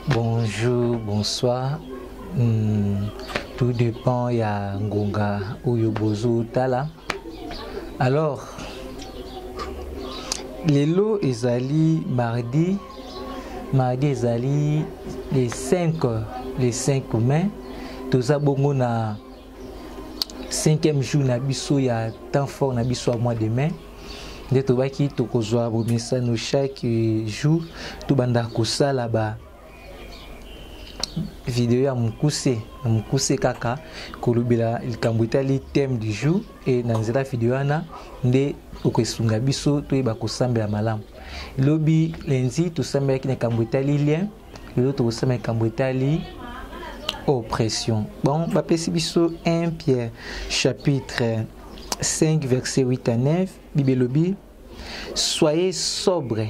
Bonjour, bonsoir. Tout dépend, il y a Ngonga ou Yobozo Tala. Alors, les lots ezali mardi ezali les 5 mai. Tous abongo na 5e jour na biso ya temps fort na biso à mois de mai. Nde tobaki tokozwa bomesa no chaque jour to banda kosala ba vidéo ya mukuse kaka kolobela likambo etali thème du jour et na nzela vidéo wana nde okosunga biso toyeba kosambela malamu. Lobi lundi tosambelaki na likambo etali lien, lelo tokosambela likambo etali oppression. Bon, bapesi biso 1 Pierre chapitre 5 verset 8 à 9. Bible lobi: soyez sobres,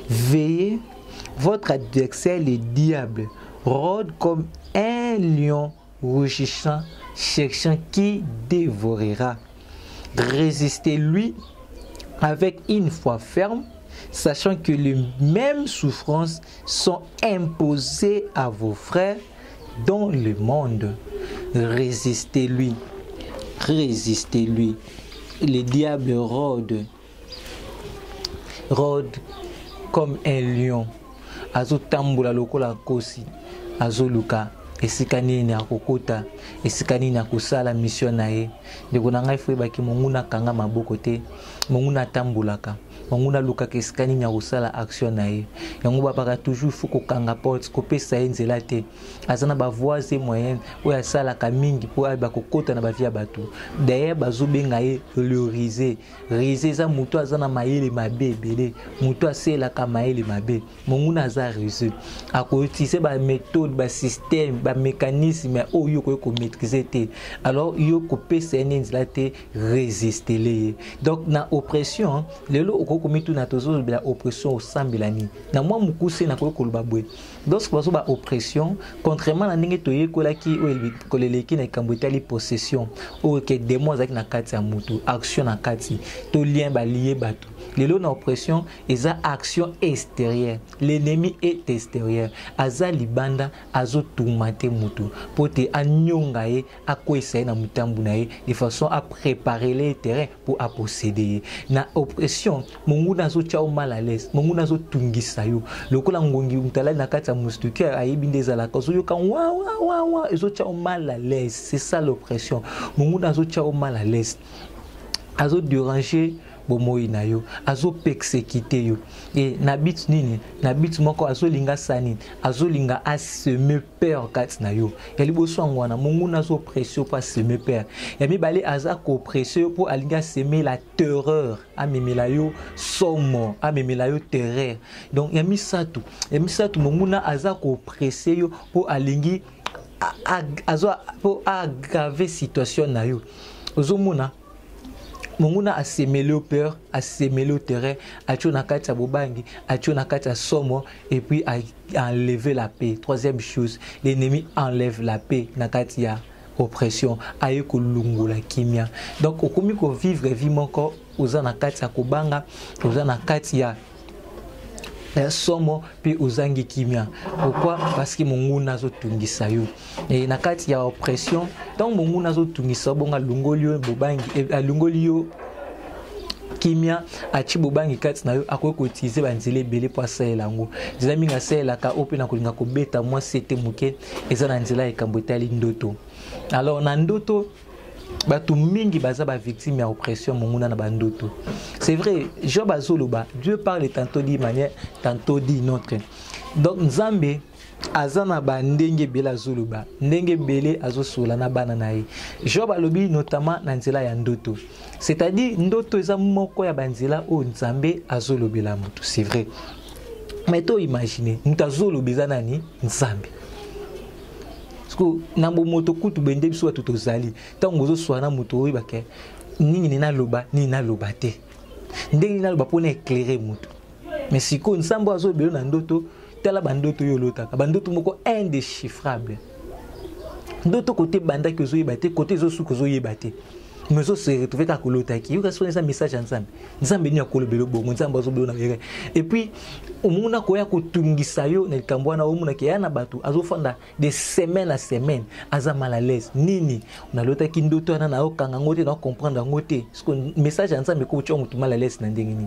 veillez, votre adversaire le diable rôde comme un lion rugissant, cherchant qui dévorera. Résistez-lui avec une foi ferme, sachant que les mêmes souffrances sont imposées à vos frères dans le monde. Résistez-lui. Résistez-lui. Le diable rôde comme un lion. Azo tambola lokola kosi. Azo luka. Esika nini akokota. Esika nini akosala mission na ye. Ndeko na ngai fwe baki monguna kanga maboko te. Monguna tambolaka. Monguna luka esika nini akosala action na ye. Yango babaka toujours faut kokanga porte kopesa ye nzela te. Azana ba voies et moyens oyo asalaka mingi po bakokota na bavia bato. D'ailleurs bazobenga ye le risé. Risé za muto azana mayele mabe ebele. Muto aselaka mayele mabe. Monguna aza risé. Akotise ba méthode, ba système, ba mécanisme oyo ko maîtriser te. Alors yo kopesa ye nzela te, résister le. Donc na oppression lelo okokomitu na tozo la oppression au sambelani. Na moi mukuse na koloba bwe. Donc bazo ba oppression contrairement na ndenge toye kolaki o koleleki na kambo etali possession o ke démon azaki na kati ya mutu action na kati to lien ba lié bato. Lelo na oppression eza action extérieure. L'ennemi est extérieur. Aza libanda azo tumate mutu pote anyonga ye akwesa na mutambu na ye de façon à préparer les terrains pour à posséder. Na oppression mungu nazo tcha mal à l'aise. Mungu nazo tungisa yo. Lokola ngongi mutala na kati ya mustuke ayebi ndezala kazo yo kan wa ezo tcha mal à l'aise. C'est ça l'oppression. Mungu nazo tcha mal à l'aise. Azo déranger bomoyi na yo, azo persécuter yo. Et nabit nini, nabit moko azo linga sani, azo linga a semer peur kat na yo. Yali boso ngwana mungu nazo pression pas semer peur. Yami bale aza ko pression pour alinga semer la terreur, amemela yo somo, amemela yo terreur. Donc yami satu mungu na aza ko presser yo pour alingi azo pour aggraver situation na yo. Ozomona Monguna a semé le peur, a semé le terrain, a tué na kati ya bobangi, a tué na kati ya somo, et puis a enlevé la paix. Troisième chose, l'ennemi enlève la paix na kati ya oppression, a yeko lungola kimia. Donc, okomi ko vivre vie moko, oza na kati ya kobanga, oza na kati ya somo puis ozangi kimia. Pourquoi? Parce que mungu nazo tungisa yo. Et na kati ya oppression, tant mungu nazo tungisa bonga lungolio bobangi lungolio kimia achi bobangi kati na yo akoki kotize banzele belé po asalela ngo. Nzela mingi asalelaka ope na kolinga kobeta mwa sete muke eza na nzela ekambo etali ndoto. Alors na ndoto bato mingi baza ba victime ya oppression monguna na bandoto. C'est vrai, Job azoloba, Dieu parle tantôt d'une manière, tantôt d'une autre. Donc Nzambe azana ba ndenge bela azoloba, ndenge bele azosola na bana na ye. Job alobi notamment na nzela ya ndoto. C'est-à-dire ndoto eza moko ya banzela o Nzambe azolobela mutu, c'est vrai. Mais to imaginer, ntazolobeza nani Nzambe. Nambo moto kutu bende biso watu tozali tango zo swana moto oyi bake nini nina loba te ndenge nina loba pona éclairer moto mais siko nsambo azo belo na ndoto tala bandoto yo lotaka bandoto moko indéchiffrable ndoto côté banda ke zo yeba te côté zo suko zo yeba te mais ça se retrouver ka kolota ki yo ka sonner ça message ensemble nzambe ni akolobelo bongo nzambe azobelo na bere et puis omuna ko ya kotungisa yo na likambo na omuna ke ya na bato azofanda de semaine à semaine aza mal à l'aise nini unalota ki ndoto na yo kanga ngote na comprendre ngote parce que message ensemble ko tcho mutu mal à l'aise na ndenge ni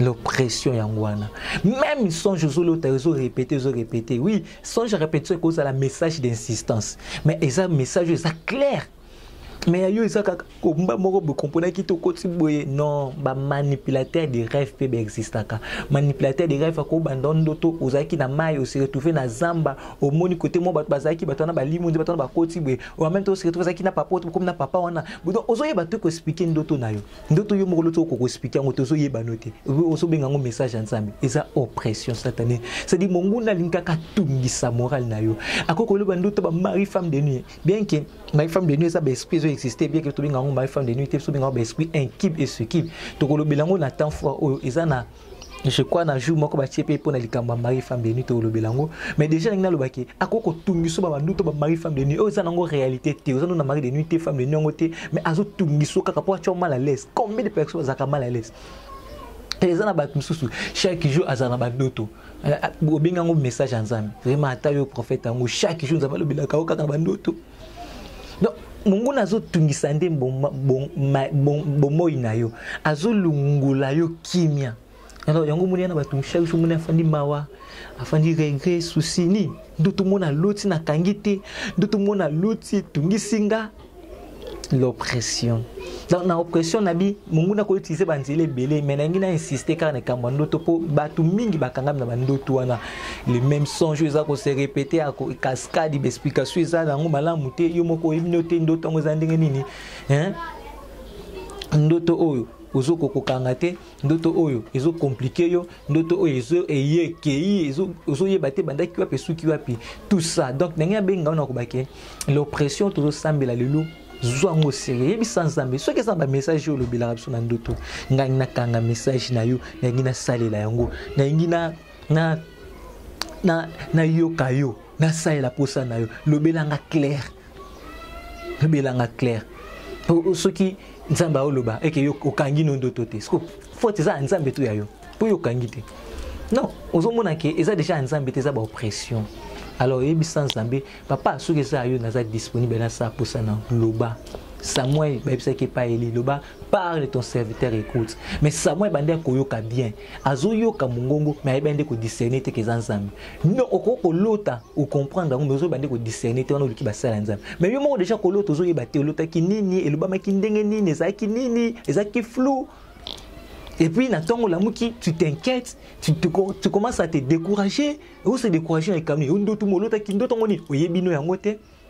l'oppression yangwana même songe zolota zo répéter oui songe répéter cause à la message d'insistance mais ça message ça clair mais yo ça komba moko be comprendre ki to koti boye non ba manipulateur de rêve pe existaka manipulateur de rêve ko bandondo to ozaki na mai o se retrouver na zamba au moni côté mo bato bazaki bato na ba limundi bato na ba koti boye en même temps se retrouver zaki na papote comme na papa wana donc ozoye bato ko expliquer ndoto na yo moko loto ko expliquer ngo tozo yeba note ozo benga ngo message ensemble eza oppression satanée c'est dit monguna linka ka tungisa moral na yo akoko lo bandoto ba mari femme de nuit bien que mari femme de nuit ça ba esprit exister bien que tout bien ngomba femme de nuit tout bien ngomba esprit inquibe et ce qui to ko lobelango na temps fois ezana je crois na jour moko ba tiepe pour na likamba mari femme de nuit to lobelango mais déjà ngina lobaki akoko tungiso ba banduto ba mari femme de nuit ezana ngo réalité te ezana na mari de nuit te femme de nuit ngote mais azo tungiso kaka po acho mal à l'aise combien de personnes zaka mal à l'aise ezana ba mususu chaque jour azana ba ndoto obinga ngo message ensemble vraiment ata yo prophète ngo chaque jour nzamba lobelaka kaka na ba ndoto donc mungu nazo tungisa nde bomoi na yo azolungula yo kimia alors yango muni na batungisha yo muni afandi mawa afandi regret souci ni ndoto mona loti na kangite ndoto mona loti tungisinga l'oppression donc na oppression nabi mungu na ko utiliser banzile belé mais na ngina insister car na kambo ndoto po batu mingi bakanga na ndoto wana les mêmes songes za ko se répéter à cascade d'explication za na ngo malamu te yo moko iminote ndoto ngo za ndenge nini hein ndoto oyo ozoko kokanga te ndoto oyo ezo compliqué yo ndoto oyo ezo eyekei ezo yebate bandaki wapi suki wapi tout ça donc ndenge benga na ko baké l'oppression toujours sambela lelo zwango sérieux yebi sans zambe ce que ça ba message yo lobela rapso na ndoto ngangi na kanga message na yo ngangi na salela yango ngangi na yoka yo na salela posa na yo lobela nga clair pour ceux qui nzamba oloba et que yo okangi no ndoto te parce que faut ça nzambe to ya yo pour yo kangi te non ozomona ke eza déjà nzambe te za ba oppression. Alors, il y a papa, ce que ça a disponible dans sa posa na loba. Samuel, ce qui pas eli loba, parle ton serviteur écoute. Mais Samuel bande koyoka bien. Azoyo ka mungongo, mais bande ko discerner te kezanzambe. Non, okoko lota, ou comprendre ngo bezo bande ko discerner te wana luki basala nzambe. Mais yo mo déjà ko lota zo yeba te lota ki nini, et loba maki ndenge nini, ezaki nini, ezaki flou. Et puis, tu t'inquiètes, tu commences à te décourager. Ou se décourager avec Camille.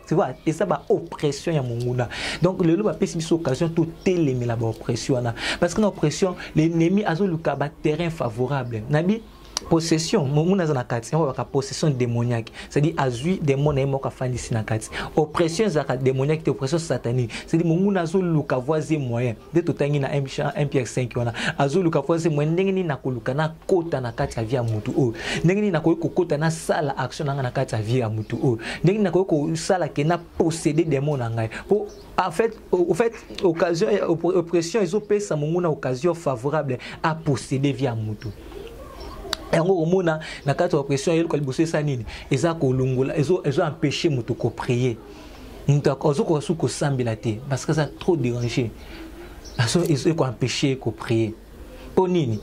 Tu vois, et ça va oppression ya monguna. Donc le loba pesi biso occasion tout télémer la oppression na. Parce que l'oppression, l'ennemi a le terrain favorable. Nabi possession, mona za nakati, on va possession démoniaque. C'est-à-dire azui démon na moka fandi sinakati. Oppression za démoniaque, oppression satanique. C'est-à-dire mona zo luka voisin moyen. De totangi na 1 Pierre 5 wana. Azo luka voisin moyen ndenge ni nakoluka na kota na kati ya via mutu o. Ndenge ni nakoyi kokota na sala action na kati ya via mutu o. Ndenge ni nakoyi ko sala ke na posséder démon na ngai. Pour en fait occasion oppression ils ont payé ça mona occasion favorable à posséder via mutu. Yango omona na kati ya oppression yelo kaliboso esa nini eza kolungola ezo empêcher mutu ko prier mutu akozo ko su ko sambela te parce que ça trop déranger aso ezo ko empêcher ko prier po nini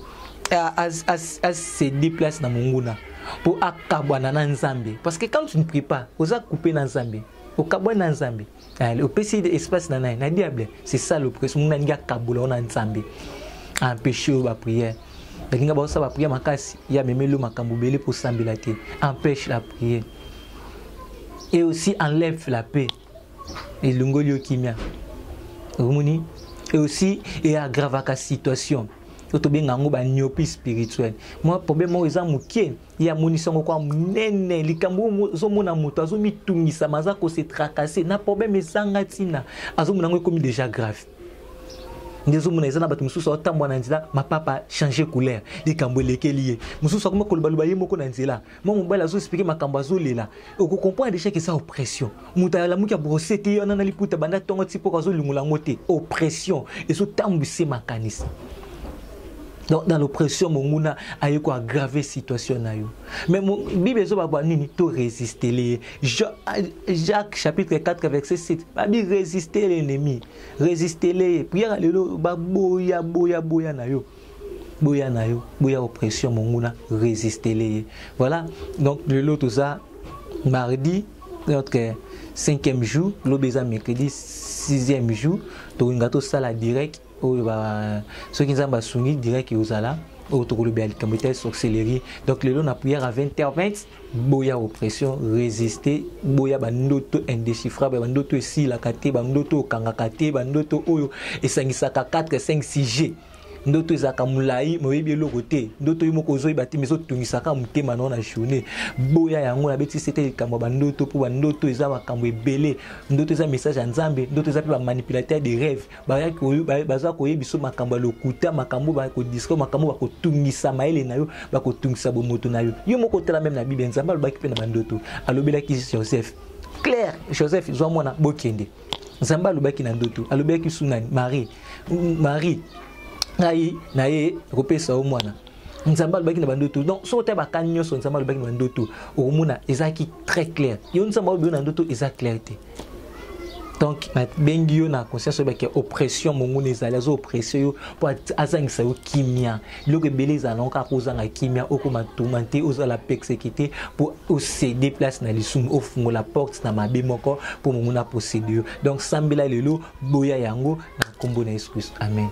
as se déplace na monguna pour akabwana na nzambe parce que quand tu ne pries pas oza couper na nzambe okabwana na nzambe le PC de espace na diable c'est ça l'oppression mona nga kabula na nzambe empêcher ba prière. Bakinga ba sa ba prière makasi ya memelo makambo belé pour sambela te empêche la prière et aussi enlève la paix et lungolio kimia rumuni et aussi et aggrave la situation to benga ngo ba nyopi spirituel moi problème mo eza mukie ya munition ko munene likambo zo mona muto azo mitungisa maza ko se tracasser na problème ezanga tina azo mona ngo comme déjà grave ndezo mona ezana bato mususu otambwa na nzela mapapa changer couleur likambo lekeli mususu akoma koloba ye moko na nzela mo mobala azo expliquer makambo azolela oko comprendre déjà que ça oppression mutala muki ya brosete yo na liputa banda tongo tipo kazo lungula ngote oppression ezo tambwise makanisi. Donc dans l'oppression monguna ayo ko aggraver situation na yo. Mais Bible ezo ba nini to résister les Jacques chapitre 4 verset 7. Ba bi résister l'ennemi. Résister les prière lelo ba boya na yo. Boya na yo, boya oppression monguna résister les. Voilà. Donc lelo tout ça mardi notre 5e jour, l'obéza mercredi 6e jour, to ngato sala direct. Ceux qui ont soumis direct aux ala donc le long la prière à 20h20 boya oppression résister boya bandoto indéchiffrable bandoto si la kate bandoto kangakate bandoto oyo et sangisaka 4 5 6G ndoto ezaka mulai moyebi eloko te ndoto yo moko ozoyi bati meso tungisaka mutema na journée boya yango na beti c'était likambo bandoto po bandoto eza makambo ebele ndoto eza message ya nzambe ndoto eza pe ba manipulateur de rêve bayaki oyo baza koyebi so makambo lokuta makambo ba ko disco makambo ba ko tungisa maele na yo ba ko tungisa bomoto na yo moko tela même na bible nzambe alobaki pe na bandoto alobelaki Joseph clair Joseph zo mwana bokende nzambe alobaki na ndoto alobaki sunani Marie na ye kopesa o mwana nzamba lobaki na bandoto donc so te bakani nyoso nzamba lobaki na bandoto omuna ezaki très clair yo nzamba lobaki na ndoto eza clarté donc na bengi yo na conscience ba ke oppression monguna ezali zo oppression yo po azangisa yo kimia loko beleza lonka kozanga kimia okoma tourmenter ozala persécuter pour céder place na lisumu ofungo la porte na mabe moko pour monguna posséder donc sambela lelo boya yango na kombo na Yesu Christ amen.